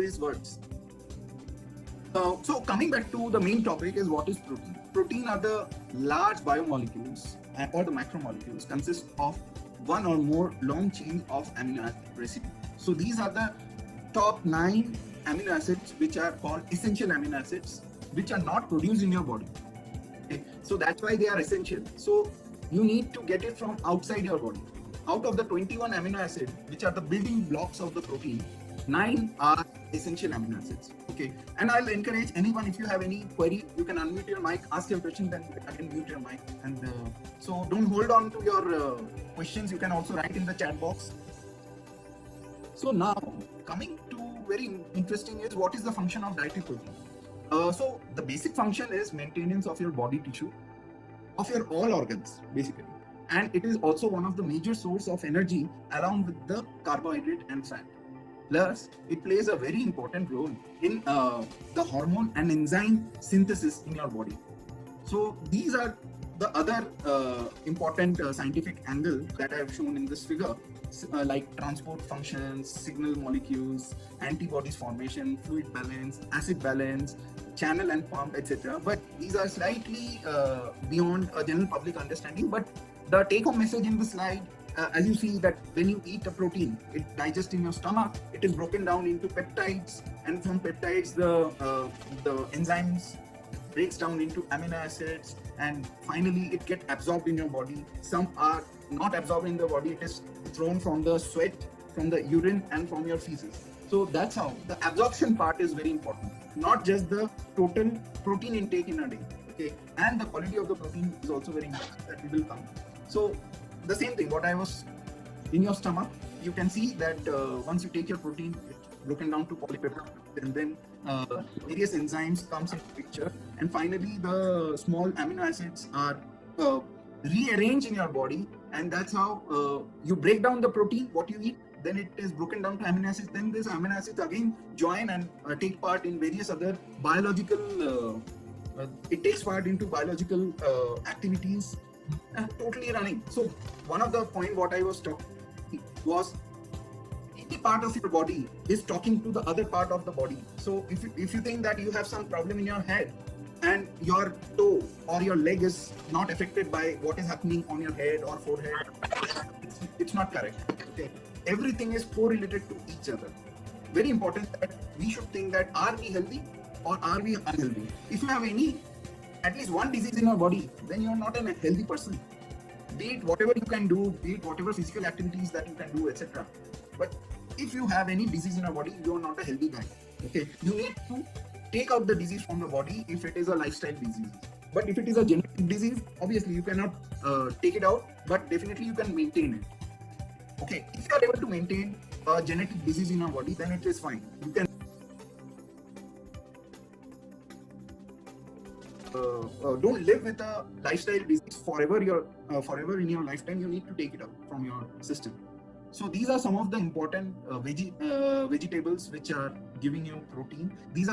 these words. So coming back to the main topic is what is protein. Protein are the large biomolecules or the macromolecules consist of one or more long chain of amino acid residue. So these are the top 9 amino acids which are called essential amino acids which are not produced in your body. Okay? So that's why they are essential. So you need to get it from outside your body. Out of the 21 amino acids which are the building blocks of the protein, 9 are essential amino acids. Okay, and I'll encourage anyone, if you have any query, you can unmute your mic, ask your question, then I can mute your mic. And so don't hold on to your questions. You can also write in the chat box. So now coming to very interesting is what is the function of dietary protein. So the basic function is maintenance of your body tissue, of your all organs basically, and it is also one of the major source of energy along with the carbohydrate and fat. Plus, it plays a very important role in the hormone and enzyme synthesis in your body. So these are the other important scientific angle that I have shown in this figure, like transport functions, signal molecules, antibodies formation, fluid balance, acid balance, channel and pump, etc. But these are slightly beyond a general public understanding. But the take-home message in the slide, as you see that when you eat a protein, it digests in your stomach, it is broken down into peptides, and from peptides the enzymes breaks down into amino acids, and finally it gets absorbed in your body. Some are not absorbed in the body, it is thrown from the sweat, from the urine, and from your feces. So that's how the absorption part is very important, not just the total protein intake in a day. Okay, and the quality of the protein is also very important, that we will come. So the same thing, what I was in your stomach, you can see that once you take your protein, it's broken down to polypeptides, and then various enzymes comes into picture, and finally the small amino acids are rearranged in your body, and that's how you break down the protein, what you eat, then it is broken down to amino acids, then these amino acids again join and take part in various other biological, it takes part into biological activities, totally running. So one of the point what I was talking was any part of your body is talking to the other part of the body. So if you think that you have some problem in your head and your toe or your leg is not affected by what is happening on your head or forehead, it's not correct. Okay, everything is correlated to each other. Very important that we should think that are we healthy or are we unhealthy. If you have any at least one disease in your body, then you are not a healthy person. Be it whatever you can do, be it whatever physical activities that you can do, etc. But if you have any disease in your body, you are not a healthy guy. Okay, you need to take out the disease from the body if it is a lifestyle disease. But if it is a genetic disease, obviously you cannot take it out, but definitely you can maintain it. Okay, if you are able to maintain a genetic disease in your body, then it is fine. You can don't live with a lifestyle disease forever in your lifetime. You need to take it out from your system. So these are some of the important vegetables which are giving you protein. These are